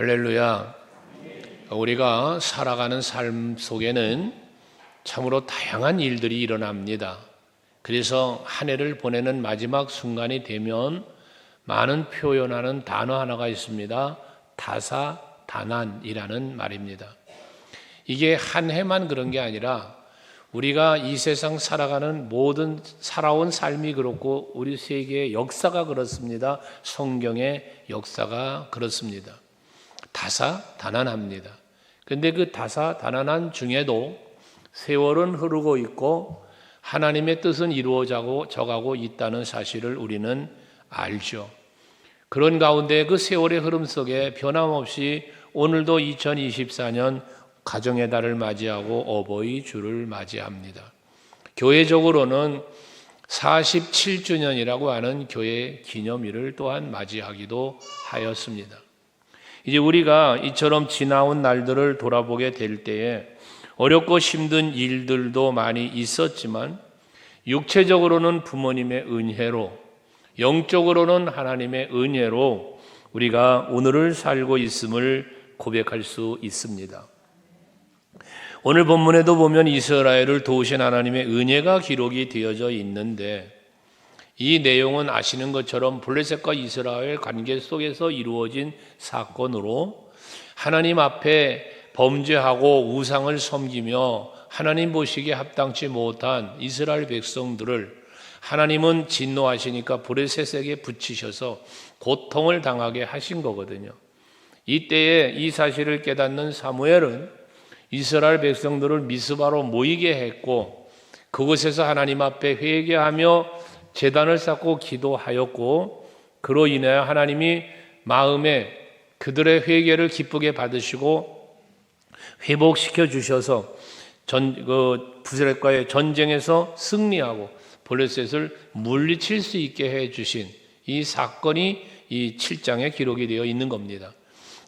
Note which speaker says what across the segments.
Speaker 1: 할렐루야. 우리가 살아가는 삶 속에는 참으로 다양한 일들이 일어납니다. 그래서 한 해를 보내는 마지막 순간이 되면 많은 표현하는 단어 하나가 있습니다. 다사다난이라는 말입니다. 이게 한 해만 그런 게 아니라 우리가 이 세상 살아가는 모든 살아온 삶이 그렇고 우리 세계의 역사가 그렇습니다. 성경의 역사가 그렇습니다. 다사다난합니다. 근데 그 다사다난한 중에도 세월은 흐르고 있고 하나님의 뜻은 이루어져가고 있다는 사실을 우리는 알죠. 그런 가운데 그 세월의 흐름 속에 변함없이 오늘도 2024년 가정의 달을 맞이하고 어버이 주를 맞이합니다. 교회적으로는 47주년이라고 하는 교회 기념일을 또한 맞이하기도 하였습니다. 이제 우리가 이처럼 지나온 날들을 돌아보게 될 때에 어렵고 힘든 일들도 많이 있었지만 육체적으로는 부모님의 은혜로, 영적으로는 하나님의 은혜로 우리가 오늘을 살고 있음을 고백할 수 있습니다. 오늘 본문에도 보면 이스라엘을 도우신 하나님의 은혜가 기록이 되어져 있는데 이 내용은 아시는 것처럼 블레셋과 이스라엘 관계 속에서 이루어진 사건으로 하나님 앞에 범죄하고 우상을 섬기며 하나님 보시기에 합당치 못한 이스라엘 백성들을 하나님은 진노하시니까 블레셋에게 붙이셔서 고통을 당하게 하신 거거든요. 이때에 이 사실을 깨닫는 사무엘은 이스라엘 백성들을 미스바로 모이게 했고 그곳에서 하나님 앞에 회개하며 제단을 쌓고 기도하였고 그로 인하여 하나님이 마음에 그들의 회개를 기쁘게 받으시고 회복시켜 주셔서 블레셋과의 전쟁에서 승리하고 블레셋을 물리칠 수 있게 해 주신 이 사건이 이 7장에 기록이 되어 있는 겁니다.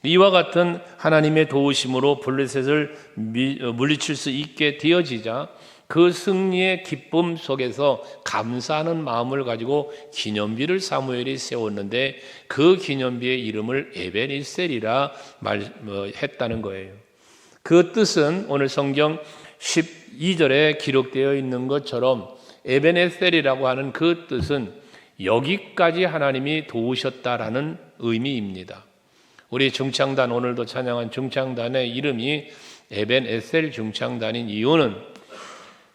Speaker 1: 이와 같은 하나님의 도우심으로 블레셋을 물리칠 수 있게 되어지자 그 승리의 기쁨 속에서 감사하는 마음을 가지고 기념비를 사무엘이 세웠는데 그 기념비의 이름을 에벤이셀이라 했다는 거예요. 그 뜻은 오늘 성경 12절에 기록되어 있는 것처럼 에벤에셀이라고 하는 그 뜻은 여기까지 하나님이 도우셨다라는 의미입니다. 우리 중창단 오늘도 찬양한 중창단의 이름이 에벤에셀 중창단인 이유는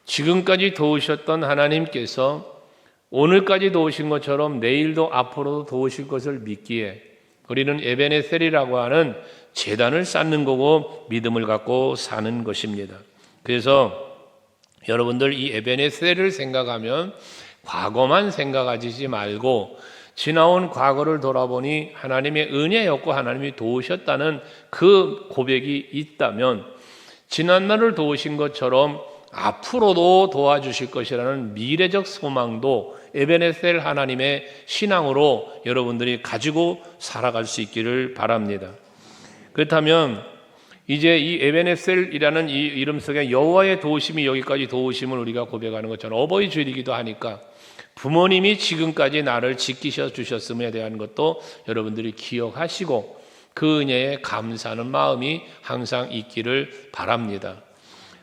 Speaker 1: 지금까지 도우셨던 하나님께서 오늘까지 도우신 것처럼 내일도 앞으로도 도우실 것을 믿기에 우리는 에벤에셀이라고 하는 제단을 쌓는 거고 믿음을 갖고 사는 것입니다. 그래서 여러분들 이 에벤에셀을 생각하면 과거만 생각하지 말고 지나온 과거를 돌아보니 하나님의 은혜였고 하나님이 도우셨다는 그 고백이 있다면 지난날을 도우신 것처럼 앞으로도 도와주실 것이라는 미래적 소망도 에벤에셀 하나님의 신앙으로 여러분들이 가지고 살아갈 수 있기를 바랍니다. 그렇다면 이제 이 에벤에셀이라는 이 이름 속에 여호와의 도우심이 여기까지 도우심을 우리가 고백하는 것처럼 어버이 주일이기도 하니까 부모님이 지금까지 나를 지키셔 주셨음에 대한 것도 여러분들이 기억하시고 그 은혜에 감사하는 마음이 항상 있기를 바랍니다.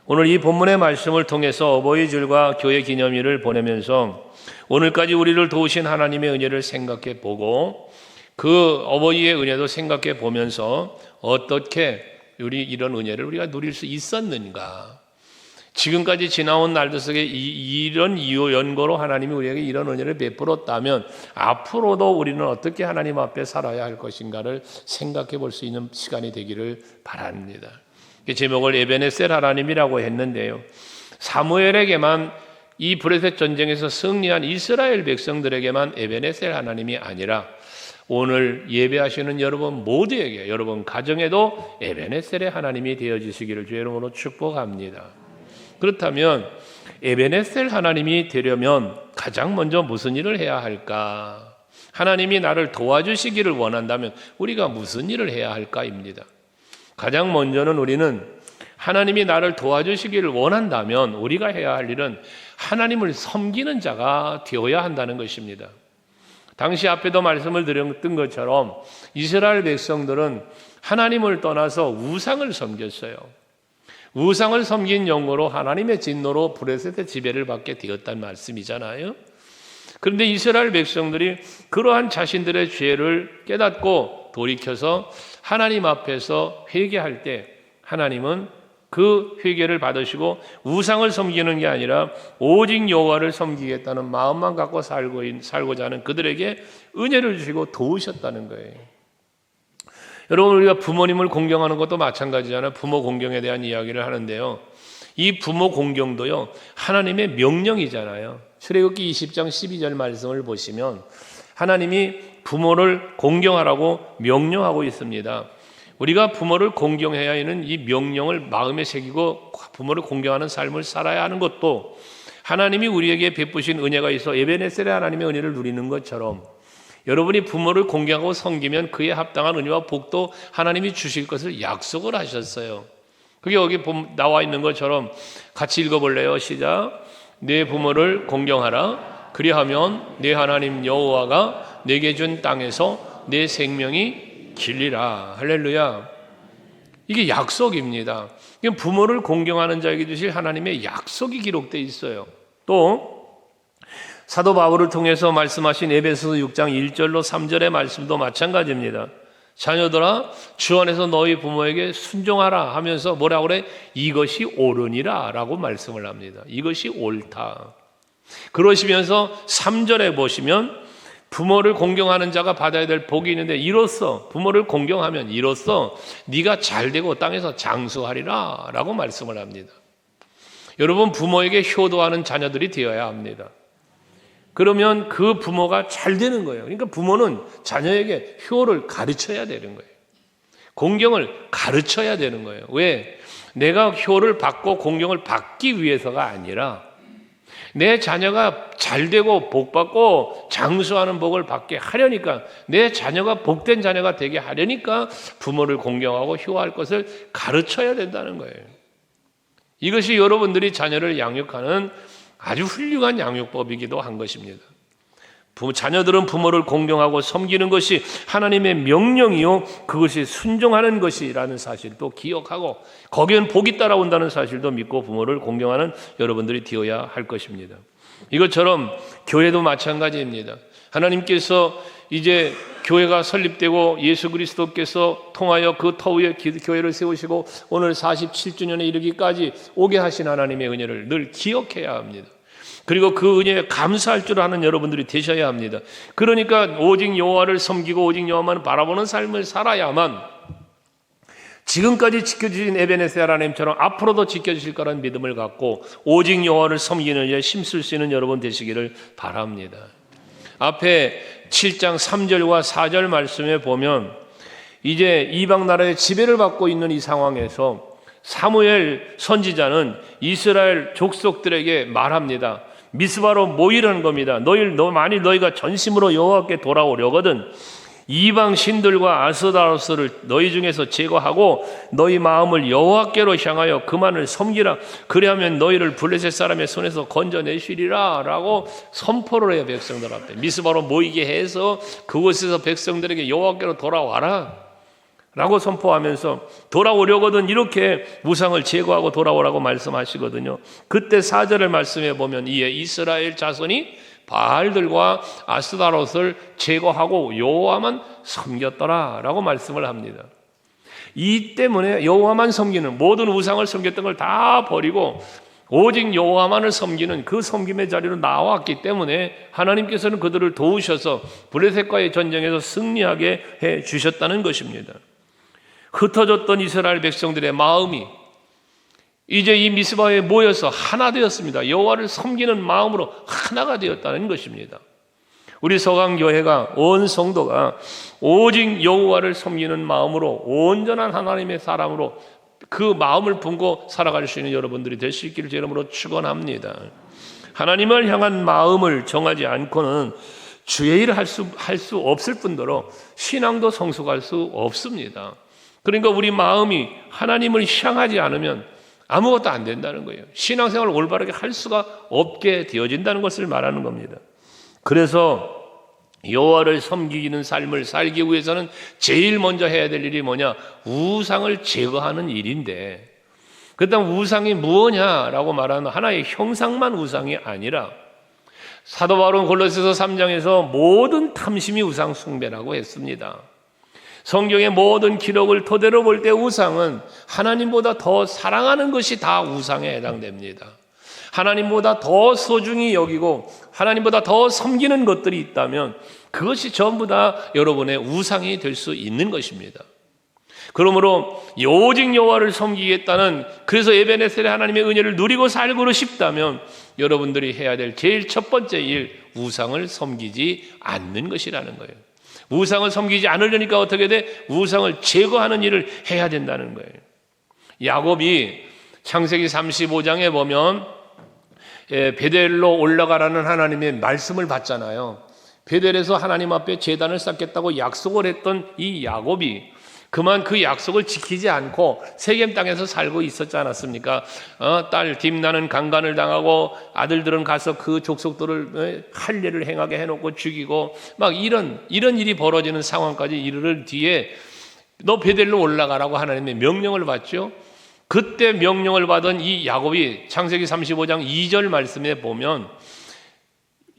Speaker 1: 오늘 이 본문의 말씀을 통해서 어버이 주일과 교회 기념일을 보내면서 오늘까지 우리를 도우신 하나님의 은혜를 생각해 보고 그 어버이의 은혜도 생각해 보면서 어떻게 이런 은혜를 우리가 누릴 수 있었는가, 지금까지 지나온 날들 속에 이런 이유 연고로 하나님이 우리에게 이런 은혜를 베풀었다면 앞으로도 우리는 어떻게 하나님 앞에 살아야 할 것인가를 생각해 볼 수 있는 시간이 되기를 바랍니다. 제목을 에벤에셀 하나님이라고 했는데요, 사무엘에게만 이 블레셋 전쟁에서 승리한 이스라엘 백성들에게만 에벤에셀 하나님이 아니라 오늘 예배하시는 여러분 모두에게, 여러분 가정에도 에벤에셀의 하나님이 되어주시기를 주의 이름으로 축복합니다. 그렇다면 에벤에셀 하나님이 되려면 가장 먼저 무슨 일을 해야 할까? 하나님이 나를 도와주시기를 원한다면 우리가 무슨 일을 해야 할까입니다. 가장 먼저는 우리는 하나님이 나를 도와주시기를 원한다면 우리가 해야 할 일은 하나님을 섬기는 자가 되어야 한다는 것입니다. 당시 앞에도 말씀을 드렸던 것처럼 이스라엘 백성들은 하나님을 떠나서 우상을 섬겼어요. 우상을 섬긴 영으로 하나님의 진노로 브레셋의 지배를 받게 되었단 말씀이잖아요. 그런데 이스라엘 백성들이 그러한 자신들의 죄를 깨닫고 돌이켜서 하나님 앞에서 회개할 때 하나님은 그 회개를 받으시고 우상을 섬기는 게 아니라 오직 여호와를 섬기겠다는 마음만 갖고 살고자 하는 그들에게 은혜를 주시고 도우셨다는 거예요. 여러분, 우리가 부모님을 공경하는 것도 마찬가지잖아요. 부모 공경에 대한 이야기를 하는데요. 이 부모 공경도요, 하나님의 명령이잖아요. 출애굽기 20장 12절 말씀을 보시면 하나님이 부모를 공경하라고 명령하고 있습니다. 우리가 부모를 공경해야 하는 이 명령을 마음에 새기고 부모를 공경하는 삶을 살아야 하는 것도 하나님이 우리에게 베푸신 은혜가 있어 에베네셀의 하나님의 은혜를 누리는 것처럼 여러분이 부모를 공경하고 섬기면 그에 합당한 은혜와 복도 하나님이 주실 것을 약속을 하셨어요. 그게 여기 나와 있는 것처럼 같이 읽어볼래요? 시작. 내 부모를 공경하라. 그리하면 내 하나님 여호와가 내게 준 땅에서 내 생명이 길리라. 할렐루야. 이게 약속입니다. 부모를 공경하는 자에게 주실 하나님의 약속이 기록되어 있어요. 또 사도 바울을 통해서 말씀하신 에베소서 6장 1절로 3절의 말씀도 마찬가지입니다. 자녀들아 주 안에서 너희 부모에게 순종하라 하면서 뭐라고 그래? 이것이 옳으니라 라고 말씀을 합니다. 이것이 옳다. 그러시면서 3절에 보시면 부모를 공경하는 자가 받아야 될 복이 있는데 이로써 부모를 공경하면 이로써 네가 잘되고 땅에서 장수하리라 라고 말씀을 합니다. 여러분, 부모에게 효도하는 자녀들이 되어야 합니다. 그러면 그 부모가 잘 되는 거예요. 그러니까 부모는 자녀에게 효를 가르쳐야 되는 거예요. 공경을 가르쳐야 되는 거예요. 왜? 내가 효를 받고 공경을 받기 위해서가 아니라 내 자녀가 잘 되고 복 받고 장수하는 복을 받게 하려니까, 내 자녀가 복된 자녀가 되게 하려니까 부모를 공경하고 효할 것을 가르쳐야 된다는 거예요. 이것이 여러분들이 자녀를 양육하는 아주 훌륭한 양육법이기도 한 것입니다. 자녀들은 부모를 공경하고 섬기는 것이 하나님의 명령이요, 그것이 순종하는 것이라는 사실도 기억하고 거기엔 복이 따라온다는 사실도 믿고 부모를 공경하는 여러분들이 되어야 할 것입니다. 이것처럼 교회도 마찬가지입니다. 하나님께서 이제 교회가 설립되고 예수 그리스도께서 통하여 그 터위에 교회를 세우시고 오늘 47주년에 이르기까지 오게 하신 하나님의 은혜를 늘 기억해야 합니다. 그리고 그 은혜에 감사할 줄 아는 여러분들이 되셔야 합니다. 그러니까 오직 여호와를 섬기고 오직 여호와만 바라보는 삶을 살아야만 지금까지 지켜주신 에베네셀 하나님처럼 앞으로도 지켜주실 거라는 믿음을 갖고 오직 여호와를 섬기는 일에 힘쓸 수 있는 여러분 되시기를 바랍니다. 앞에 7장 3절과 4절 말씀에 보면 이제 이방 나라의 지배를 받고 있는 이 상황에서 사무엘 선지자는 이스라엘 족속들에게 말합니다. 미스바로 모이라는 겁니다. 만일 너희가 전심으로 여호와께 돌아오려거든 이방 신들과 아스다로스를 너희 중에서 제거하고 너희 마음을 여호와께로 향하여 그만을 섬기라. 그리하면 너희를 블레셋 사람의 손에서 건져내시리라 라고 선포를 해요. 백성들 앞에 미스바로 모이게 해서 그곳에서 백성들에게 여호와께로 돌아와라 라고 선포하면서 돌아오려거든 이렇게 우상을 제거하고 돌아오라고 말씀하시거든요. 그때 4절의 말씀에 보면 이에 이스라엘 자손이 바알들과 아스다롯을 제거하고 여호와만 섬겼더라 라고 말씀을 합니다. 이 때문에 여호와만 섬기는, 모든 우상을 섬겼던 걸 다 버리고 오직 여호와만을 섬기는 그 섬김의 자리로 나왔기 때문에 하나님께서는 그들을 도우셔서 블레셋과의 전쟁에서 승리하게 해 주셨다는 것입니다. 흩어졌던 이스라엘 백성들의 마음이 이제 이 미스바에 모여서 하나 되었습니다. 여호와를 섬기는 마음으로 하나가 되었다는 것입니다. 우리 서강교회가 온 성도가 오직 여호와를 섬기는 마음으로 온전한 하나님의 사람으로 그 마음을 품고 살아갈 수 있는 여러분들이 될 수 있기를 제 이름으로 축원합니다. 하나님을 향한 마음을 정하지 않고는 주의 일을 할 수 없을 뿐더러 신앙도 성숙할 수 없습니다. 그러니까 우리 마음이 하나님을 향하지 않으면 아무것도 안 된다는 거예요. 신앙생활을 올바르게 할 수가 없게 되어진다는 것을 말하는 겁니다. 그래서 여호와를 섬기는 삶을 살기 위해서는 제일 먼저 해야 될 일이 뭐냐? 우상을 제거하는 일인데, 그렇다면 우상이 무엇냐라고 말하는 하나의 형상만 우상이 아니라, 사도 바울은 골로새서 3장에서 모든 탐심이 우상 숭배라고 했습니다. 성경의 모든 기록을 토대로 볼 때 우상은 하나님보다 더 사랑하는 것이 다 우상에 해당됩니다. 하나님보다 더 소중히 여기고 하나님보다 더 섬기는 것들이 있다면 그것이 전부 다 여러분의 우상이 될 수 있는 것입니다. 그러므로 오직 여호와를 섬기겠다는, 그래서 에베네셀의 하나님의 은혜를 누리고 살고 싶다면 여러분들이 해야 될 제일 첫 번째 일, 우상을 섬기지 않는 것이라는 거예요. 우상을 섬기지 않으려니까 어떻게 돼? 우상을 제거하는 일을 해야 된다는 거예요. 야곱이 창세기 35장에 보면 베델로 올라가라는 하나님의 말씀을 받잖아요. 베델에서 하나님 앞에 제단을 쌓겠다고 약속을 했던 이 야곱이 그만 그 약속을 지키지 않고 세겜 땅에서 살고 있었지 않았습니까? 딸 딥나는 강간을 당하고 아들들은 가서 그 족속들을 할례를 행하게 해놓고 죽이고 막 이런 일이 벌어지는 상황까지 이르를 뒤에 너 베델로 올라가라고 하나님의 명령을 받죠. 그때 명령을 받은 이 야곱이 창세기 35장 2절 말씀에 보면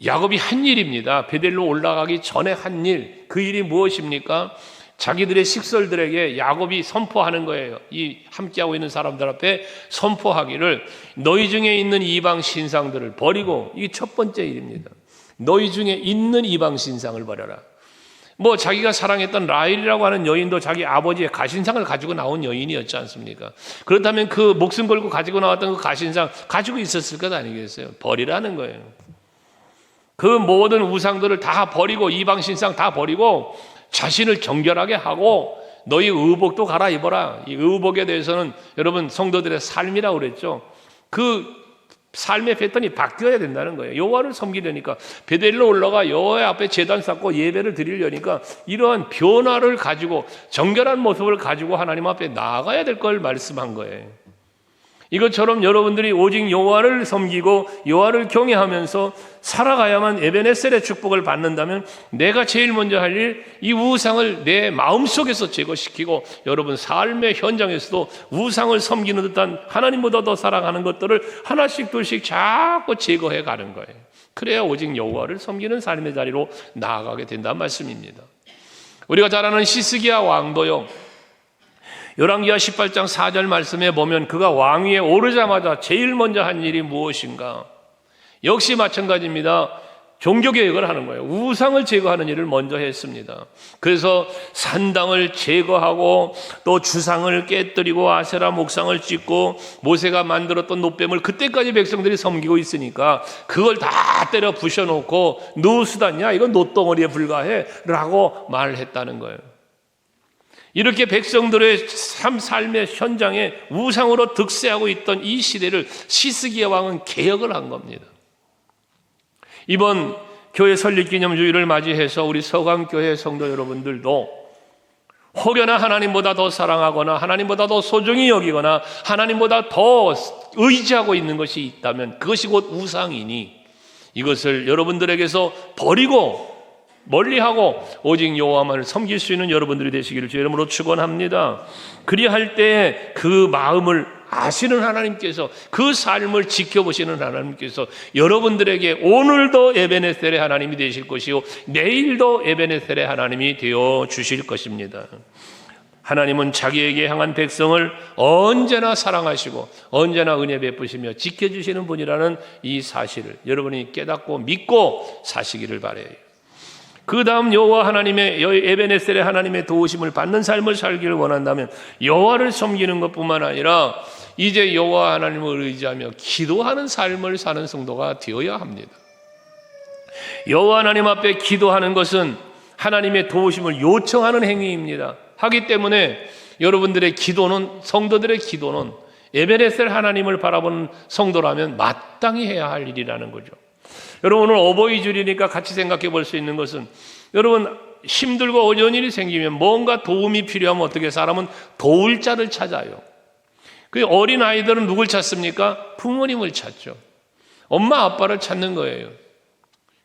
Speaker 1: 야곱이 한 일입니다. 베델로 올라가기 전에 한 일, 그 일이 무엇입니까? 자기들의 식솔들에게 야곱이 선포하는 거예요. 이 함께하고 있는 사람들 앞에 선포하기를, 너희 중에 있는 이방 신상들을 버리고, 이게 첫 번째 일입니다. 너희 중에 있는 이방 신상을 버려라. 뭐 자기가 사랑했던 라헬이라고 하는 여인도 자기 아버지의 가신상을 가지고 나온 여인이었지 않습니까? 그렇다면 그 목숨 걸고 가지고 나왔던 그 가신상 가지고 있었을 것 아니겠어요? 버리라는 거예요. 그 모든 우상들을 다 버리고, 이방 신상 다 버리고 자신을 정결하게 하고 너희 의복도 갈아입어라. 이 의복에 대해서는 여러분 성도들의 삶이라고 그랬죠. 그 삶의 패턴이 바뀌어야 된다는 거예요. 여호와를 섬기려니까, 베델로 올라가 여호와 앞에 제단 쌓고 예배를 드리려니까 이러한 변화를 가지고 정결한 모습을 가지고 하나님 앞에 나아가야 될 걸 말씀한 거예요. 이것처럼 여러분들이 오직 여호와를 섬기고 여호와를 경외하면서 살아가야만 에베네셀의 축복을 받는다면 내가 제일 먼저 할 일, 이 우상을 내 마음속에서 제거시키고 여러분 삶의 현장에서도 우상을 섬기는 듯한 하나님보다 더 사랑하는 것들을 하나씩 둘씩 자꾸 제거해 가는 거예요. 그래야 오직 여호와를 섬기는 삶의 자리로 나아가게 된다는 말씀입니다. 우리가 잘 아는 시스기야 왕도요, 열왕기하 18장 4절 말씀에 보면 그가 왕위에 오르자마자 제일 먼저 한 일이 무엇인가? 역시 마찬가지입니다. 종교개혁을 하는 거예요. 우상을 제거하는 일을 먼저 했습니다. 그래서 산당을 제거하고 또 주상을 깨뜨리고 아세라 목상을 찍고 모세가 만들었던 놋뱀을 그때까지 백성들이 섬기고 있으니까 그걸 다 때려 부셔놓고 누수다냐? 이건 놋덩어리에 불과해 라고 말을 했다는 거예요. 이렇게 백성들의 삶의 현장에 우상으로 득세하고 있던 이 시대를 시스기야 왕은 개혁을 한 겁니다. 이번 교회 설립기념주일을 맞이해서 우리 서강교회 성도 여러분들도 혹여나 하나님보다 더 사랑하거나 하나님보다 더 소중히 여기거나 하나님보다 더 의지하고 있는 것이 있다면 그것이 곧 우상이니 이것을 여러분들에게서 버리고 멀리하고 오직 여호와만을 섬길 수 있는 여러분들이 되시기를 주의 이름으로 축원합니다. 그리할 때 그 마음을 아시는 하나님께서, 그 삶을 지켜보시는 하나님께서 여러분들에게 오늘도 에베네셀의 하나님이 되실 것이요 내일도 에베네셀의 하나님이 되어 주실 것입니다. 하나님은 자기에게 향한 백성을 언제나 사랑하시고 언제나 은혜 베푸시며 지켜주시는 분이라는 이 사실을 여러분이 깨닫고 믿고 사시기를 바라요. 그 다음 여호와 하나님의 에베네셀의 하나님의 도우심을 받는 삶을 살기를 원한다면 여호와를 섬기는 것뿐만 아니라 이제 여호와 하나님을 의지하며 기도하는 삶을 사는 성도가 되어야 합니다. 여호와 하나님 앞에 기도하는 것은 하나님의 도우심을 요청하는 행위입니다. 하기 때문에 여러분들의 기도는, 성도들의 기도는 에베네셀 하나님을 바라보는 성도라면 마땅히 해야 할 일이라는 거죠. 여러분 오늘 어버이주일이니까 같이 생각해 볼 수 있는 것은, 여러분 힘들고 어려운 일이 생기면 뭔가 도움이 필요하면 어떻게 사람은 도울 자를 찾아요. 그 어린 아이들은 누굴 찾습니까? 부모님을 찾죠. 엄마 아빠를 찾는 거예요.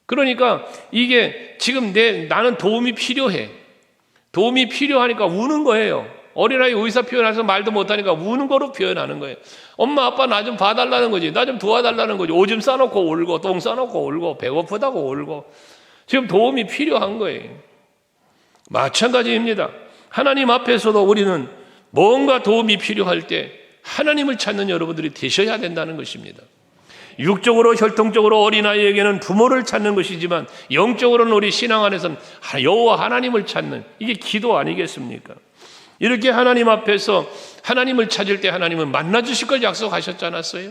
Speaker 1: 그러니까 이게 지금 나는 도움이 필요해. 도움이 필요하니까 우는 거예요. 어린아이 의사 표현해서 말도 못하니까 우는 거로 표현하는 거예요. 엄마 아빠 나 좀 봐달라는 거지. 나 좀 도와달라는 거지. 오줌 싸놓고 울고 똥 싸놓고 울고 배고프다고 울고 지금 도움이 필요한 거예요. 마찬가지입니다. 하나님 앞에서도 우리는 뭔가 도움이 필요할 때 하나님을 찾는 여러분들이 되셔야 된다는 것입니다. 육적으로 혈통적으로 어린아이에게는 부모를 찾는 것이지만 영적으로는 우리 신앙 안에서는 여호와 하나님을 찾는, 이게 기도 아니겠습니까? 이렇게 하나님 앞에서 하나님을 찾을 때 하나님은 만나주실 걸 약속하셨지 않았어요?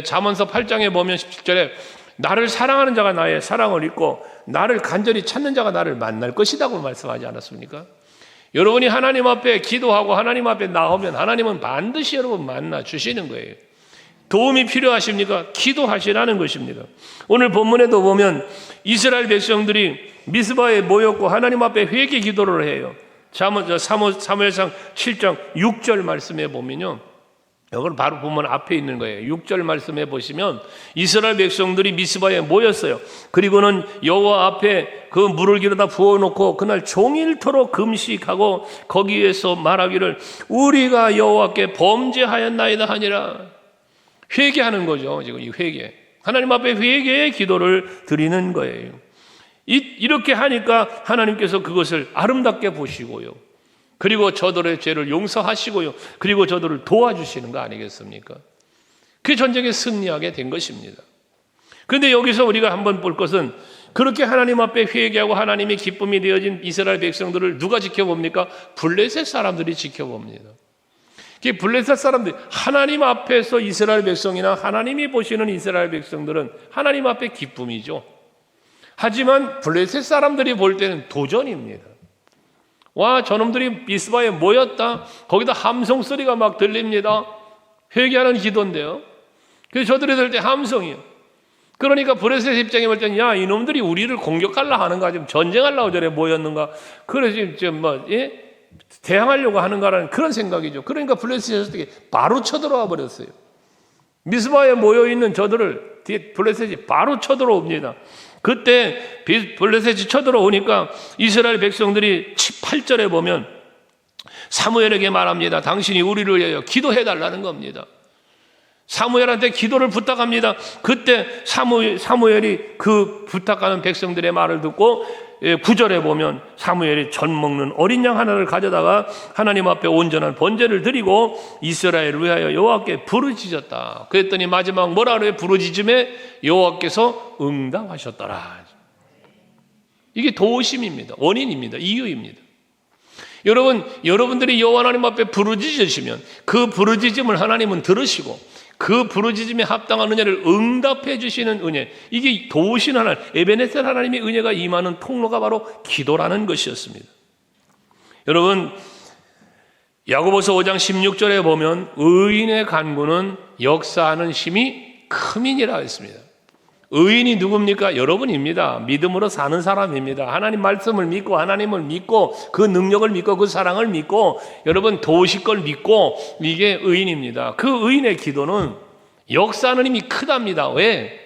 Speaker 1: 잠언서 8장에 보면 17절에 나를 사랑하는 자가 나의 사랑을 잊고 나를 간절히 찾는 자가 나를 만날 것이라고 말씀하지 않았습니까? 여러분이 하나님 앞에 기도하고 하나님 앞에 나오면 하나님은 반드시 여러분 만나 주시는 거예요. 도움이 필요하십니까? 기도하시라는 것입니다. 오늘 본문에도 보면 이스라엘 백성들이 미스바에 모였고 하나님 앞에 회개 기도를 해요. 사무엘상 7장 6절 말씀에 보면요, 이건 바로 본문 앞에 있는 거예요. 6절 말씀에 보시면 이스라엘 백성들이 미스바에 모였어요. 그리고는 여호와 앞에 그 물을 길어다 부어놓고 그날 종일토록 금식하고 거기에서 말하기를 우리가 여호와께 범죄하였나이다 하니라. 회개하는 거죠. 지금 이 회개, 하나님 앞에 회개의 기도를 드리는 거예요. 이렇게 하니까 하나님께서 그것을 아름답게 보시고요, 그리고 저들의 죄를 용서하시고요, 그리고 저들을 도와주시는 거 아니겠습니까? 그 전쟁에 승리하게 된 것입니다. 그런데 여기서 우리가 한번 볼 것은, 그렇게 하나님 앞에 회개하고 하나님의 기쁨이 되어진 이스라엘 백성들을 누가 지켜봅니까? 블레셋 사람들이 지켜봅니다. 블레셋 사람들, 하나님 앞에서 이스라엘 백성이나 하나님이 보시는 이스라엘 백성들은 하나님 앞에 기쁨이죠. 하지만 블레셋 사람들이 볼 때는 도전입니다. 와, 저놈들이 미스바에 모였다. 거기다 함성 소리가 막 들립니다. 회개하는 기도인데요. 그래서 저들이 들을 때 함성이요. 그러니까 블레셋 입장에 볼 때는, 야, 이놈들이 우리를 공격하려고 하는가, 지금 전쟁하려고 저래 모였는가, 그래서 지금 대항하려고 하는가라는 그런 생각이죠. 그러니까 블레셋이 바로 쳐들어와 버렸어요. 미스바에 모여있는 저들을 블레셋이 바로 쳐들어옵니다. 그때 블레셋이 쳐들어오니까 이스라엘 백성들이 8절에 보면 사무엘에게 말합니다. 당신이 우리를 위하여 기도해달라는 겁니다. 사무엘한테 기도를 부탁합니다. 그때 사무엘이 그 부탁하는 백성들의 말을 듣고 9절에 보면 사무엘이 전 먹는 어린 양 하나를 가져다가 하나님 앞에 온전한 번제를 드리고 이스라엘을 위하여 여호와께 부르짖었다. 그랬더니 마지막 뭐라 그래요? 부르짖음에 여호와께서 응답하셨더라. 이게 도우심입니다. 원인입니다. 이유입니다. 여러분들이 여호와 하나님 앞에 부르짖으시면 그 부르짖음을 하나님은 들으시고 그 부르짖음에 합당한 은혜를 응답해 주시는 은혜, 이게 도우신 하나님, 에베네셀 하나님의 은혜가 임하는 통로가 바로 기도라는 것이었습니다. 여러분, 야고보서 5장 16절에 보면 의인의 간구는 역사하는 힘이 크민이라 했습니다. 의인이 누굽니까? 여러분입니다. 믿음으로 사는 사람입니다. 하나님 말씀을 믿고 하나님을 믿고 그 능력을 믿고 그 사랑을 믿고 여러분 도우실 걸 믿고, 이게 의인입니다. 그 의인의 기도는 역사하는 힘이 크답니다. 왜?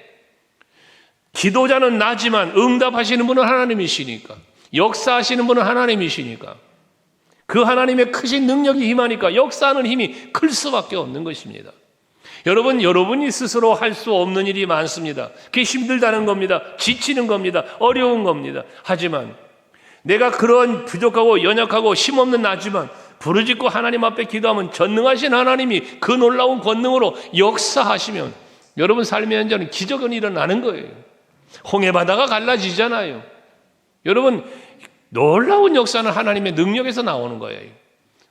Speaker 1: 기도자는 나지만 응답하시는 분은 하나님이시니까, 역사하시는 분은 하나님이시니까, 그 하나님의 크신 능력이 임하니까 역사하는 힘이 클 수밖에 없는 것입니다. 여러분이 스스로 할 수 없는 일이 많습니다. 그게 힘들다는 겁니다. 지치는 겁니다. 어려운 겁니다. 하지만 내가 그런 부족하고 연약하고 힘없는 나지만 부르짖고 하나님 앞에 기도하면 전능하신 하나님이 그 놀라운 권능으로 역사하시면 여러분 삶의 현장은 기적은 일어나는 거예요. 홍해바다가 갈라지잖아요. 여러분, 놀라운 역사는 하나님의 능력에서 나오는 거예요.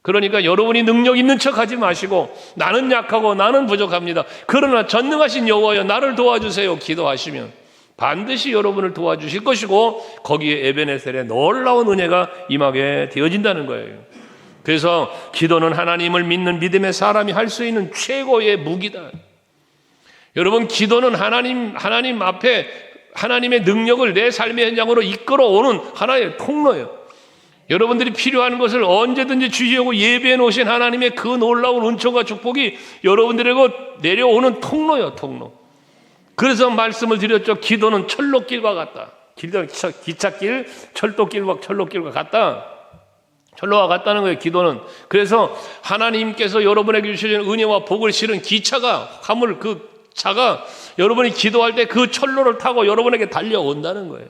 Speaker 1: 그러니까 여러분이 능력 있는 척하지 마시고 나는 약하고 나는 부족합니다. 그러나 전능하신 여호와여 나를 도와주세요 기도하시면 반드시 여러분을 도와주실 것이고 거기에 에베네셀의 놀라운 은혜가 임하게 되어진다는 거예요. 그래서 기도는 하나님을 믿는 믿음의 사람이 할 수 있는 최고의 무기다. 여러분, 기도는 하나님 앞에 하나님의 능력을 내 삶의 현장으로 이끌어오는 하나의 통로예요. 여러분들이 필요한 것을 언제든지 주시려고 예배해 놓으신 하나님의 그 놀라운 은총과 축복이 여러분들에게 내려오는 통로예요, 통로. 그래서 말씀을 드렸죠. 기도는 철로길과 같다. 기찻길, 철로길과 같다. 철로와 같다는 거예요, 기도는. 그래서 하나님께서 여러분에게 주시는 은혜와 복을 실은 기차가, 화물 그 차가 여러분이 기도할 때 그 철로를 타고 여러분에게 달려온다는 거예요.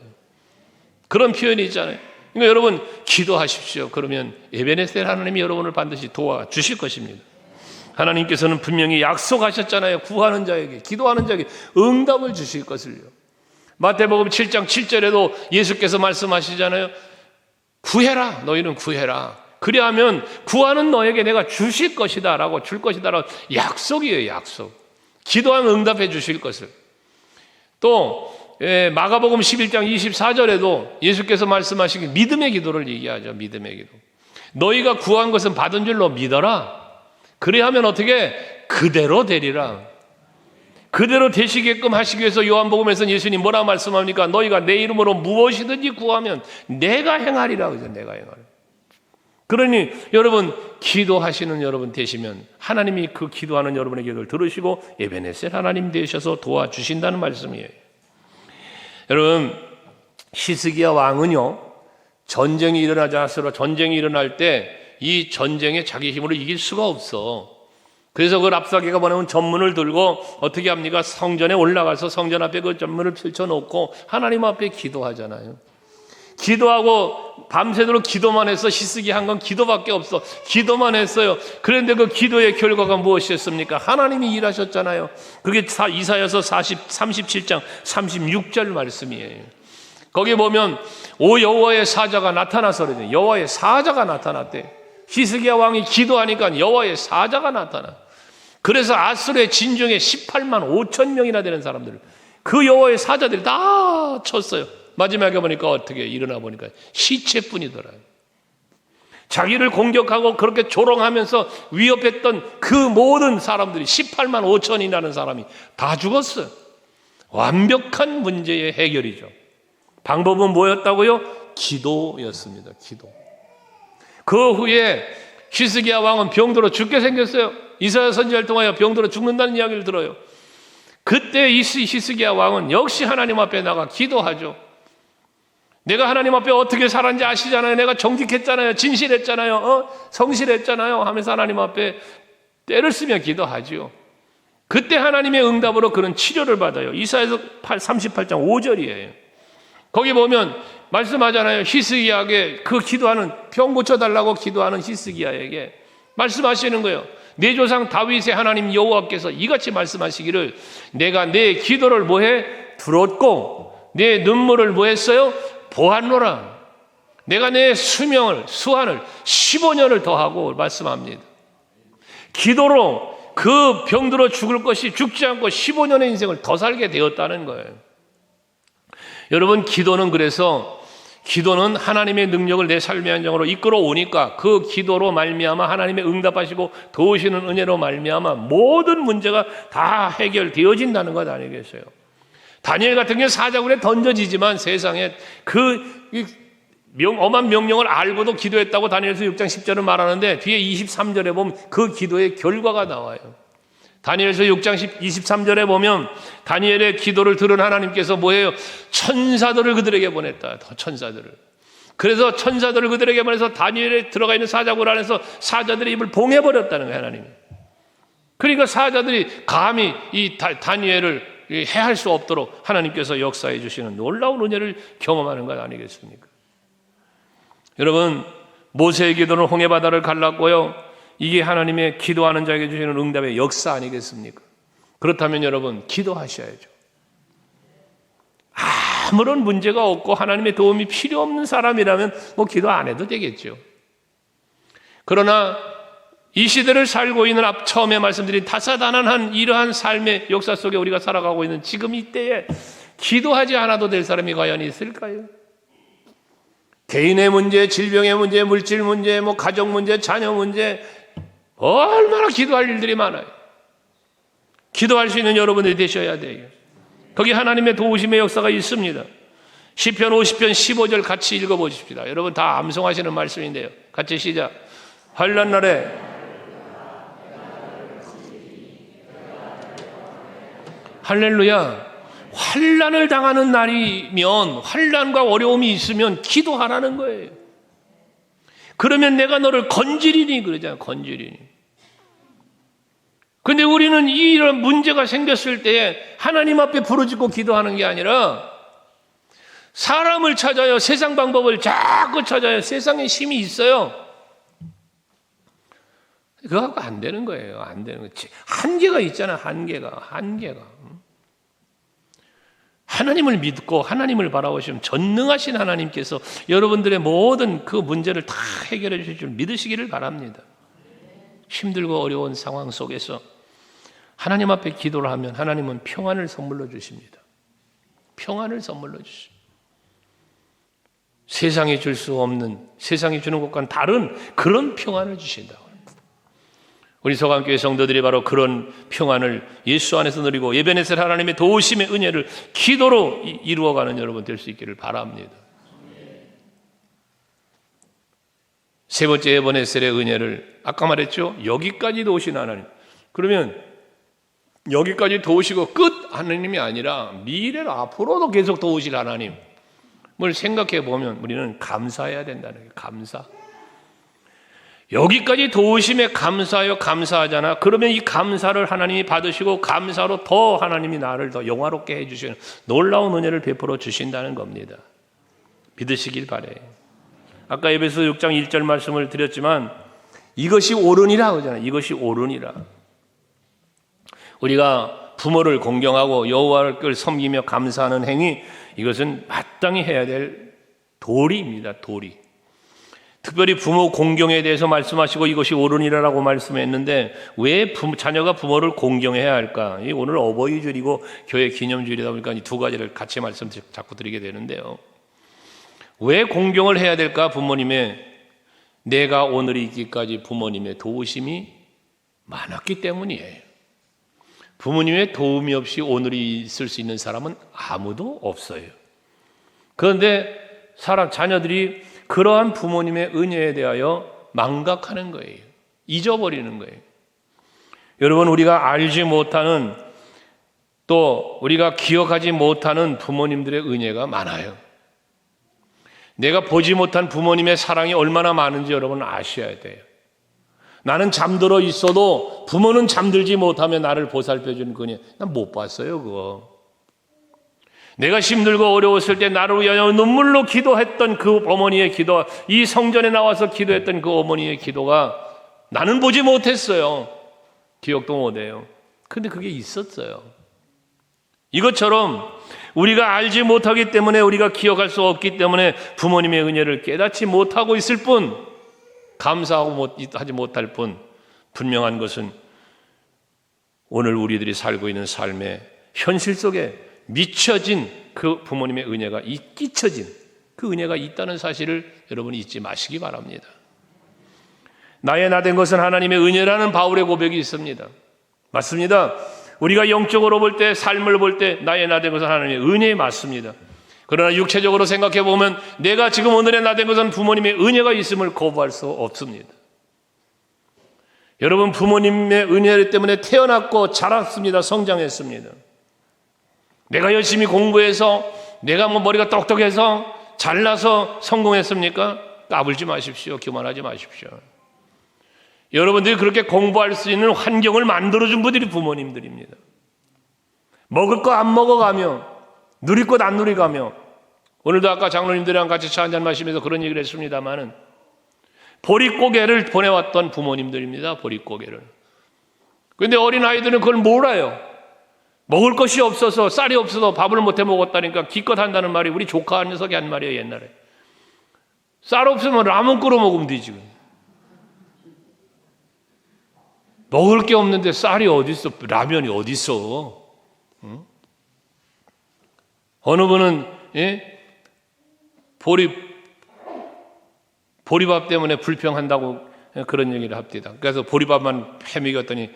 Speaker 1: 그런 표현이 있잖아요. 그러니까 여러분 기도하십시오. 그러면 에베네셀 하나님이 여러분을 반드시 도와주실 것입니다. 하나님께서는 분명히 약속하셨잖아요. 구하는 자에게, 기도하는 자에게 응답을 주실 것을요. 마태복음 7장 7절에도 예수께서 말씀하시잖아요. 구해라, 너희는 구해라. 그리하면 구하는 너에게 내가 주실 것이다 라고, 줄 것이다 라고 약속이에요, 약속. 기도하면 응답해 주실 것을. 또 마가복음 11장 24절에도 예수께서 말씀하시기 믿음의 기도를 얘기하죠. 믿음의 기도. 너희가 구한 것은 받은 줄로 믿어라. 그래야면 어떻게? 그대로 되리라. 그대로 되시게끔 하시기 위해서 요한복음에서는 예수님 뭐라고 말씀합니까? 너희가 내 이름으로 무엇이든지 구하면 내가 행하리라. 그죠? 내가 행하리라. 그러니 여러분 기도하시는 여러분 되시면 하나님이 그 기도하는 여러분의 기도를 들으시고 에베네셀 하나님 되셔서 도와주신다는 말씀이에요. 여러분 히스기야 왕은요, 전쟁이 일어날 때 이 전쟁에 자기 힘으로 이길 수가 없어. 그래서 그 랍사게가 보내온 전문을 들고 어떻게 합니까? 성전에 올라가서 성전 앞에 그 전문을 펼쳐놓고 하나님 앞에 기도하잖아요. 기도하고 밤새도록 기도만 해서 히스기야 한 건 기도밖에 없어. 기도만 했어요. 그런데 그 기도의 결과가 무엇이었습니까? 하나님이 일하셨잖아요. 그게 이사야서 37장 36절 말씀이에요. 거기 보면 오 여호와의 사자가 나타나서 그러죠. 여호와의 사자가 나타났대. 히스기야 왕이 기도하니까 여호와의 사자가 나타나. 그래서 아수르의 진중에 18만 5천 명이나 되는 사람들, 그 여호와의 사자들이 다 쳤어요. 마지막에 보니까 어떻게 일어나 보니까 시체뿐이더라. 자기를 공격하고 그렇게 조롱하면서 위협했던 그 모든 사람들이 18만 5천이라는 사람이 다 죽었어요. 완벽한 문제의 해결이죠. 방법은 뭐였다고요? 기도였습니다. 기도. 그 후에 히스기야 왕은 병들어 죽게 생겼어요. 이사야 선지자를 통하여 병들어 죽는다는 이야기를 들어요. 그때 히스기야 왕은 역시 하나님 앞에 나가 기도하죠. 내가 하나님 앞에 어떻게 살았는지 아시잖아요. 내가 정직했잖아요. 진실했잖아요. 성실했잖아요. 하면서 하나님 앞에 때를 쓰며 기도하죠. 그때 하나님의 응답으로 그런 치료를 받아요. 이사야서 38장 5절이에요. 거기 보면 말씀하잖아요. 히스기야에게 그 기도하는, 병 고쳐달라고 기도하는 히스기야에게 말씀하시는 거예요. 내 조상 다윗의 하나님 여호와께서 이같이 말씀하시기를 내가 내 기도를 뭐해? 들었고 내 눈물을 뭐했어요? 보았노라. 내가 내 수한을 15년을 더하고 말씀합니다. 기도로 그 병들어 죽을 것이 죽지 않고 15년의 인생을 더 살게 되었다는 거예요. 여러분 기도는 하나님의 능력을 내 삶의 현장으로 이끌어 오니까 그 기도로 말미암아 하나님의 응답하시고 도우시는 은혜로 말미암아 모든 문제가 다 해결되어진다는 것 아니겠어요? 다니엘 같은 경우 사자굴에 던져지지만 세상에 엄한 명령을 알고도 기도했다고 다니엘서 6장 10절은 말하는데 뒤에 23절에 보면 그 기도의 결과가 나와요. 다니엘서 6장 23절에 보면 다니엘의 기도를 들은 하나님께서 뭐예요? 천사들을 그들에게 보냈다. 천사들을. 그래서 천사들을 그들에게 보내서 다니엘에 들어가 있는 사자굴 안에서 사자들의 입을 봉해버렸다는 거예요, 하나님이. 그러니까 사자들이 감히 이 다니엘을 해할 수 없도록 하나님께서 역사해 주시는 놀라운 은혜를 경험하는 것 아니겠습니까? 여러분, 모세의 기도는 홍해바다를 갈랐고요. 이게 하나님의 기도하는 자에게 주시는 응답의 역사 아니겠습니까? 그렇다면 여러분 기도하셔야죠. 아무런 문제가 없고 하나님의 도움이 필요 없는 사람이라면 기도 안 해도 되겠죠. 그러나 이 시대를 살고 있는 처음에 말씀드린 다사다난한 이러한 삶의 역사 속에 우리가 살아가고 있는 지금 이때에 기도하지 않아도 될 사람이 과연 있을까요? 개인의 문제, 질병의 문제, 물질 문제, 가정 문제, 자녀 문제, 얼마나 기도할 일들이 많아요. 기도할 수 있는 여러분들이 되셔야 돼요. 거기 하나님의 도우심의 역사가 있습니다. 시편 50편 15절 같이 읽어보십시다. 여러분 다 암송하시는 말씀인데요. 같이 시작. 환난 날에 할렐루야. 환난을 당하는 날이면, 환난과 어려움이 있으면 기도하라는 거예요. 그러면 내가 너를 건지리니 그러잖아요. 건지리니. 근데 우리는 이런 문제가 생겼을 때 하나님 앞에 부르짖고 기도하는 게 아니라 사람을 찾아요. 세상 방법을 자꾸 찾아요. 세상에 힘이 있어요. 그거 갖고 안 되는 거예요. 안 되는 거예요. 한계가 있잖아. 한계가. 하나님을 믿고 하나님을 바라보시면 전능하신 하나님께서 여러분들의 모든 그 문제를 다 해결해 주실 줄 믿으시기를 바랍니다. 힘들고 어려운 상황 속에서 하나님 앞에 기도를 하면 하나님은 평안을 선물로 주십니다. 평안을 선물로 주십니다. 세상에 줄 수 없는, 세상이 주는 것과는 다른 그런 평안을 주신다고. 우리 서강교회 성도들이 바로 그런 평안을 예수 안에서 누리고 예배에서 하나님의 도우심의 은혜를 기도로 이루어가는 여러분 될 수 있기를 바랍니다. 세 번째 에베네셀의 은혜를 아까 말했죠. 여기까지 도우신 하나님. 그러면 여기까지 도우시고 끝 하나님이 아니라 미래로 앞으로도 계속 도우실 하나님을 생각해 보면 우리는 감사해야 된다는 거예요. 감사. 여기까지 도우심에 감사하여 감사하잖아. 그러면 이 감사를 하나님이 받으시고 감사로 더 하나님이 나를 더 영화롭게 해주시는 놀라운 은혜를 베풀어 주신다는 겁니다. 믿으시길 바래요. 아까 에베소 6장 1절 말씀을 드렸지만 이것이 옳으니라 그러잖아요. 이것이 옳으니라. 우리가 부모를 공경하고 여호와를 섬기며 감사하는 행위, 이것은 마땅히 해야 될 도리입니다. 도리. 특별히 부모 공경에 대해서 말씀하시고 이것이 옳으니라라고 말씀했는데 왜 자녀가 부모를 공경해야 할까? 오늘 어버이주일이고 교회 기념주일이다 보니까 이 두 가지를 같이 말씀 자꾸 드리게 되는데요. 왜 공경을 해야 될까? 부모님의, 내가 오늘이 있기까지 부모님의 도우심이 많았기 때문이에요. 부모님의 도움이 없이 오늘이 있을 수 있는 사람은 아무도 없어요. 그런데 자녀들이 그러한 부모님의 은혜에 대하여 망각하는 거예요. 잊어버리는 거예요. 여러분, 우리가 알지 못하는, 또 우리가 기억하지 못하는 부모님들의 은혜가 많아요. 내가 보지 못한 부모님의 사랑이 얼마나 많은지 여러분 아셔야 돼요. 나는 잠들어 있어도 부모는 잠들지 못하며 나를 보살펴주는 그 은혜, 난 못 봤어요. 그거. 내가 힘들고 어려웠을 때 나를 위하여 눈물로 기도했던 그 어머니의 기도, 이 성전에 나와서 기도했던 그 어머니의 기도가 나는 보지 못했어요. 기억도 못해요. 근데 그게 있었어요. 이것처럼 우리가 알지 못하기 때문에, 우리가 기억할 수 없기 때문에 부모님의 은혜를 깨닫지 못하고 있을 뿐, 감사하고 하지 못할 뿐, 분명한 것은 오늘 우리들이 살고 있는 삶의 현실 속에 미쳐진 그 부모님의 은혜가, 끼쳐진 그 은혜가 있다는 사실을 여러분이 잊지 마시기 바랍니다. 나의 나 된 것은 하나님의 은혜라는 바울의 고백이 있습니다. 맞습니다. 우리가 영적으로 볼 때, 삶을 볼 때 나의 나 된 것은 하나님의 은혜에 맞습니다. 그러나 육체적으로 생각해 보면 내가 지금 오늘의 나 된 것은 부모님의 은혜가 있음을 거부할 수 없습니다. 여러분, 부모님의 은혜 때문에 태어났고 자랐습니다. 성장했습니다. 내가 열심히 공부해서, 내가 머리가 똑똑해서 잘나서 성공했습니까? 까불지 마십시오. 교만하지 마십시오. 여러분들이 그렇게 공부할 수 있는 환경을 만들어준 분들이 부모님들입니다. 먹을 거 안 먹어가며, 누릴 것 안 누리가며, 오늘도 아까 장로님들이랑 같이 차 한잔 마시면서 그런 얘기를 했습니다마는 보릿고개를 보내왔던 부모님들입니다. 보릿고개를. 그런데 어린아이들은 그걸 몰라요. 먹을 것이 없어서, 쌀이 없어서 밥을 못해 먹었다니까 기껏 한다는 말이 우리 조카 녀석이 한 말이에요. 옛날에 쌀 없으면 라면 끓여 먹으면 되지. 먹을 게 없는데 쌀이 어디 있어? 라면이 어디 있어? 응? 어느 분은 보리밥 때문에 불평한다고 그런 얘기를 합니다. 그래서 보리밥만 해먹였더니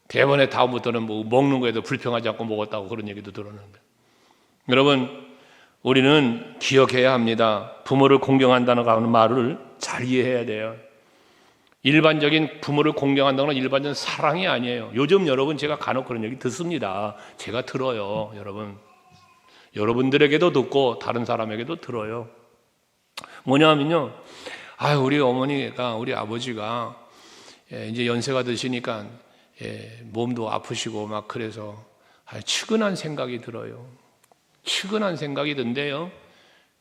Speaker 1: 대번에 다음부터는 뭐 먹는 거에도 불평하지 않고 먹었다고 그런 얘기도 들었는데, 여러분, 우리는 기억해야 합니다. 부모를 공경한다는 말을 잘 이해해야 돼요. 일반적인 부모를 공경한다는 건 일반적인 사랑이 아니에요. 요즘 여러분 제가 간혹 그런 얘기 듣습니다. 제가 들어요. 여러분들에게도 듣고 다른 사람에게도 들어요. 뭐냐면요. 우리 어머니가, 우리 아버지가 이제 연세가 드시니까 몸도 아프시고 막 그래서 측은한 생각이 들어요. 측은한 생각이 든대요.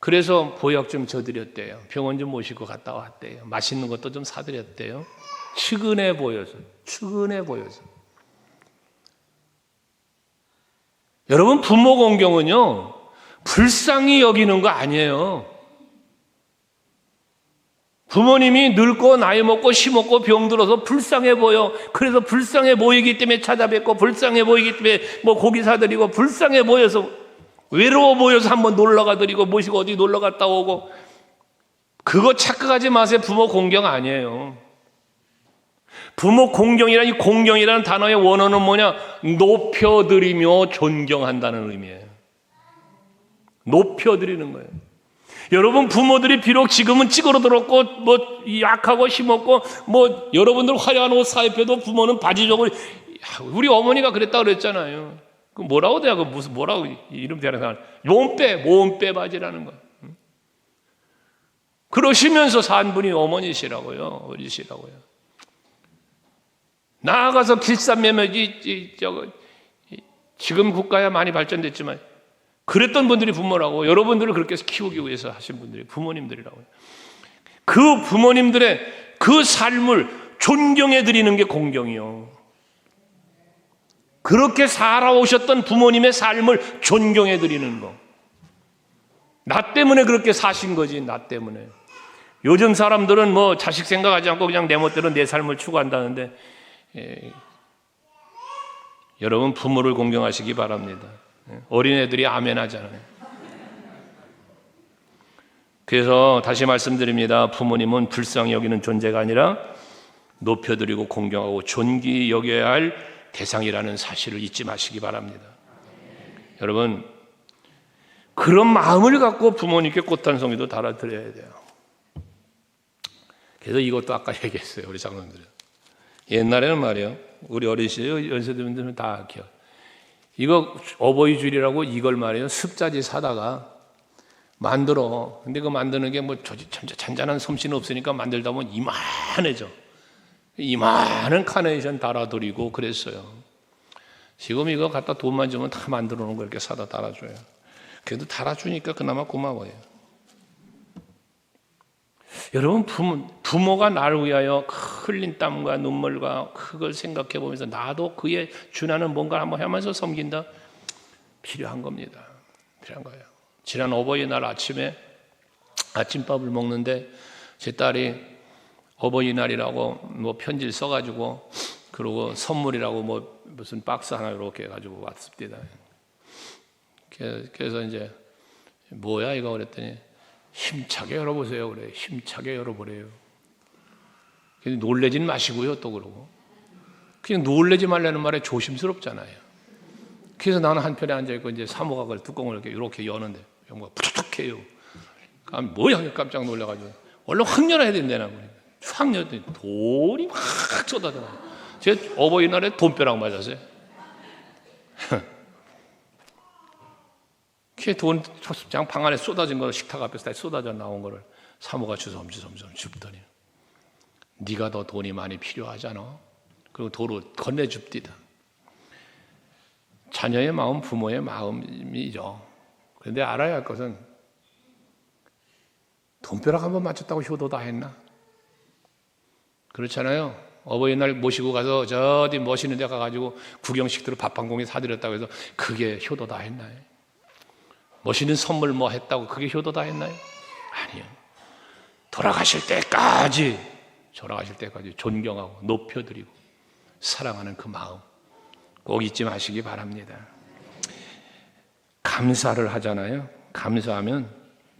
Speaker 1: 그래서 보약 좀 줘드렸대요. 병원 좀 모시고 갔다 왔대요. 맛있는 것도 좀 사드렸대요. 측은해 보여서. 여러분, 부모 공경은요, 불쌍히 여기는 거 아니에요. 부모님이 늙고 나이 먹고 심었고 병들어서 불쌍해 보여. 그래서 불쌍해 보이기 때문에 찾아뵙고, 불쌍해 보이기 때문에 뭐 고기 사드리고, 불쌍해 보여서, 외로워 보여서 한번 놀러가 드리고, 모시고 어디 놀러 갔다 오고. 그거 착각하지 마세요. 부모 공경 아니에요. 부모 공경이란, 이 공경이라는 단어의 원어는 뭐냐? 높여드리며 존경한다는 의미예요. 높여드리는 거예요. 여러분, 부모들이 비록 지금은 찌그러들었고 뭐 약하고 힘없고 뭐 여러분들 화려한 옷 사입혀도 부모는 바지저고, 우리 어머니가 그랬다 그랬잖아요. 그 뭐라고 돼야, 그 무슨 뭐라고 이름 대는 사람, 몸빼 바지라는 거. 그러시면서 산 분이 어머니시라고요. 어리시라고요. 나아가서 길쌈매매지, 지금 국가야 많이 발전됐지만 그랬던 분들이 부모라고. 여러분들을 그렇게 키우기 위해서 하신 분들이 부모님들이라고요. 그 부모님들의 그 삶을 존경해 드리는 게 공경이요. 그렇게 살아오셨던 부모님의 삶을 존경해 드리는 거. 나 때문에 그렇게 사신 거지, 나 때문에. 요즘 사람들은 뭐 자식 생각하지 않고 그냥 내 멋대로 내 삶을 추구한다는데, 여러분, 부모를 공경하시기 바랍니다. 어린애들이 아멘 하잖아요. 그래서 다시 말씀드립니다. 부모님은 불쌍히 여기는 존재가 아니라 높여드리고 공경하고 존귀 여겨야 할 대상이라는 사실을 잊지 마시기 바랍니다. 여러분, 그런 마음을 갖고 부모님께 꽃 한 송이도 달아드려야 돼요. 그래서 이것도 아까 얘기했어요. 우리 장로님들은 옛날에는 말이에요, 우리 어린 시절 연세대분들은 다 기억, 이거 어버이 줄이라고 이걸 말이에요, 습자지 사다가 만들어. 근데 그 만드는 게 뭐 잔잔한 솜씨는 없으니까 만들다 보면 이만해져. 이만한 카네이션 달아드리고 그랬어요. 지금 이거 갖다 돈만 주면 다 만들어 놓은 거 이렇게 사다 달아줘요. 그래도 달아주니까 그나마 고마워요. 여러분, 부모가 나를 위하여 흘린 땀과 눈물과 그걸 생각해 보면서 나도 그에 준하는 뭔가 한번 하면서 섬긴다. 필요한 겁니다. 필요한 거예요. 지난 어버이날 아침에 아침밥을 먹는데 제 딸이 어버이날이라고 뭐 편지를 써가지고, 그리고 선물이라고 뭐 무슨 박스 하나 이렇게 해가지고 왔습니다. 그래서 이제 뭐야 이거 그랬더니 힘차게 열어보세요. 그래. 힘차게 열어보래요. 놀래진 마시고요. 또 그러고. 그냥 놀래지 말라는 말에 조심스럽잖아요. 그래서 나는 한편에 앉아있고 이제 사모가 그 뚜껑을 이렇게 여는데 영가 푸툭해요. 뭐야 깜짝 놀라가지고 얼른 확 열어야 된다나. 확 열더니 돈이 막 쏟아져요. 제 어버이날에 돈벼락 맞았어요. 돈 그냥 방 안에 쏟아진 거, 식탁 앞에서 다 쏟아져 나온 거를 사모가 주섬주섬 줍더니, 네가 더 돈이 많이 필요하잖아. 그리고 도로 건네줍디다. 자녀의 마음, 부모의 마음이죠. 그런데 알아야 할 것은 돈벼락 한번 맞췄다고 효도 다 했나? 그렇잖아요. 어버이날 모시고 가서 저 어디 멋있는 데 가가지고 구경식들을 밥 한 공기 사드렸다고 해서 그게 효도 다 했나요? 멋있는 선물 뭐 했다고 그게 효도 다 했나요? 아니요. 돌아가실 때까지 존경하고 높여드리고 사랑하는 그 마음 꼭 잊지 마시기 바랍니다. 감사를 하잖아요. 감사하면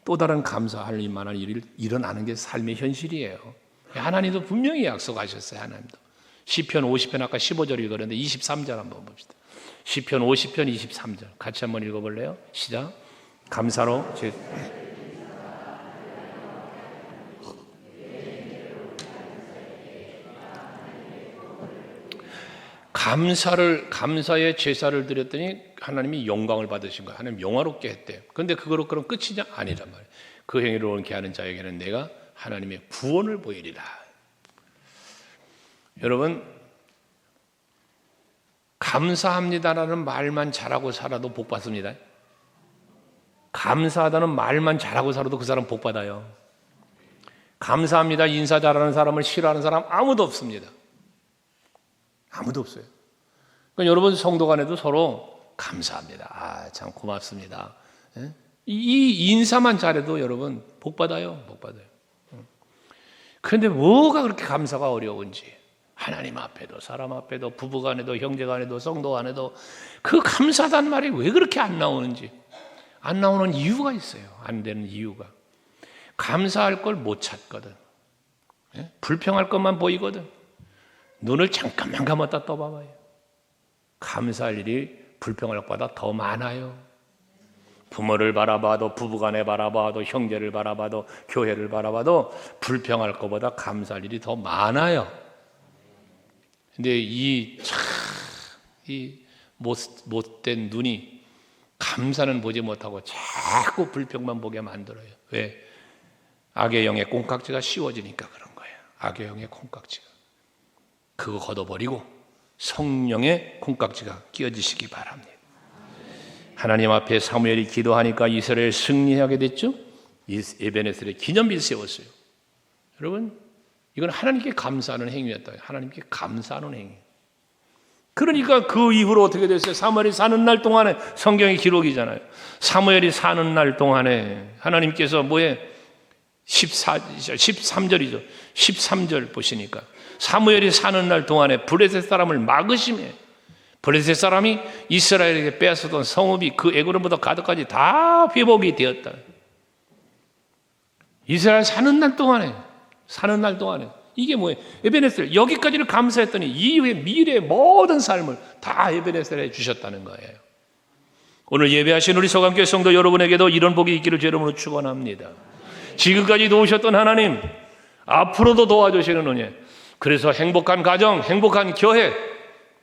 Speaker 1: 또 다른 감사할 만한 일이 일어나는 게 삶의 현실이에요. 하나님도 분명히 약속하셨어요. 하나님도. 시편 50편 아까 15절 읽었는데 23절 한번 봅시다. 시편 50편 23절 같이 한번 읽어볼래요? 시작. 감사로 감사의 제사를 드렸더니 하나님이 영광을 받으신 거야. 하나님 영화롭게 했대요. 그런데 그거로 그럼 끝이냐? 아니란 말이에요. 그 행위를 옳게 하는 자에게는 내가 하나님의 구원을 보이리라. 여러분, 감사합니다라는 말만 잘하고 살아도 복 받습니다. 감사하다는 말만 잘하고 살아도 그 사람 복 받아요. 감사합니다 인사 잘하는 사람을 싫어하는 사람 아무도 없습니다. 아무도 없어요. 그러니까 여러분 성도 간에도 서로 감사합니다. 아, 참 고맙습니다. 이 인사만 잘해도 여러분 복 받아요. 복 받아요. 그런데 뭐가 그렇게 감사가 어려운지, 하나님 앞에도 사람 앞에도 부부 간에도 형제 간에도 성도 간에도 그 감사하다는 말이 왜 그렇게 안 나오는지, 안 나오는 이유가 있어요. 안 되는 이유가. 감사할 걸 못 찾거든. 불평할 것만 보이거든. 눈을 잠깐만 감았다 떠봐봐요. 감사할 일이 불평할 것보다 더 많아요. 부모를 바라봐도, 부부간에 바라봐도, 형제를 바라봐도, 교회를 바라봐도 불평할 것보다 감사할 일이 더 많아요. 근데 이 못된 눈이 감사는 보지 못하고 자꾸 불평만 보게 만들어요. 왜? 악의 영의 콩깍지가 씌워지니까 그런 거예요. 악의 영의 콩깍지가. 그거 걷어버리고 성령의 콩깍지가 끼워지시기 바랍니다. 하나님 앞에 사무엘이 기도하니까 이스라엘 승리하게 됐죠. 에베네셀에 기념비를 세웠어요. 여러분, 이건 하나님께 감사하는 행위였다. 하나님께 감사하는 행위. 그러니까 그 이후로 어떻게 됐어요? 사무엘이 사는 날 동안에, 성경의 기록이잖아요. 사무엘이 사는 날 동안에 하나님께서 뭐에 13절이죠. 13절 보시니까 사무엘이 사는 날 동안에 블레셋 사람을 막으심에, 블레셋 사람이 이스라엘에게 빼앗았던 성읍이 그 에그론부터 가드까지 다 회복이 되었다. 이스라엘 사는 날 동안에 이게 뭐예요? 에베네셀, 여기까지를 감사했더니 이후에 미래의 모든 삶을 다 에베네셀에 주셨다는 거예요. 오늘 예배하신 우리 서강교회 성도 여러분에게도 이런 복이 있기를 주 이름으로 축원합니다. 지금까지 도우셨던 하나님, 앞으로도 도와주시는 은혜, 그래서 행복한 가정, 행복한 교회,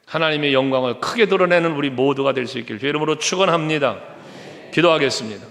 Speaker 1: 하나님의 영광을 크게 드러내는 우리 모두가 될 수 있기를 주 이름으로 축원합니다. 기도하겠습니다.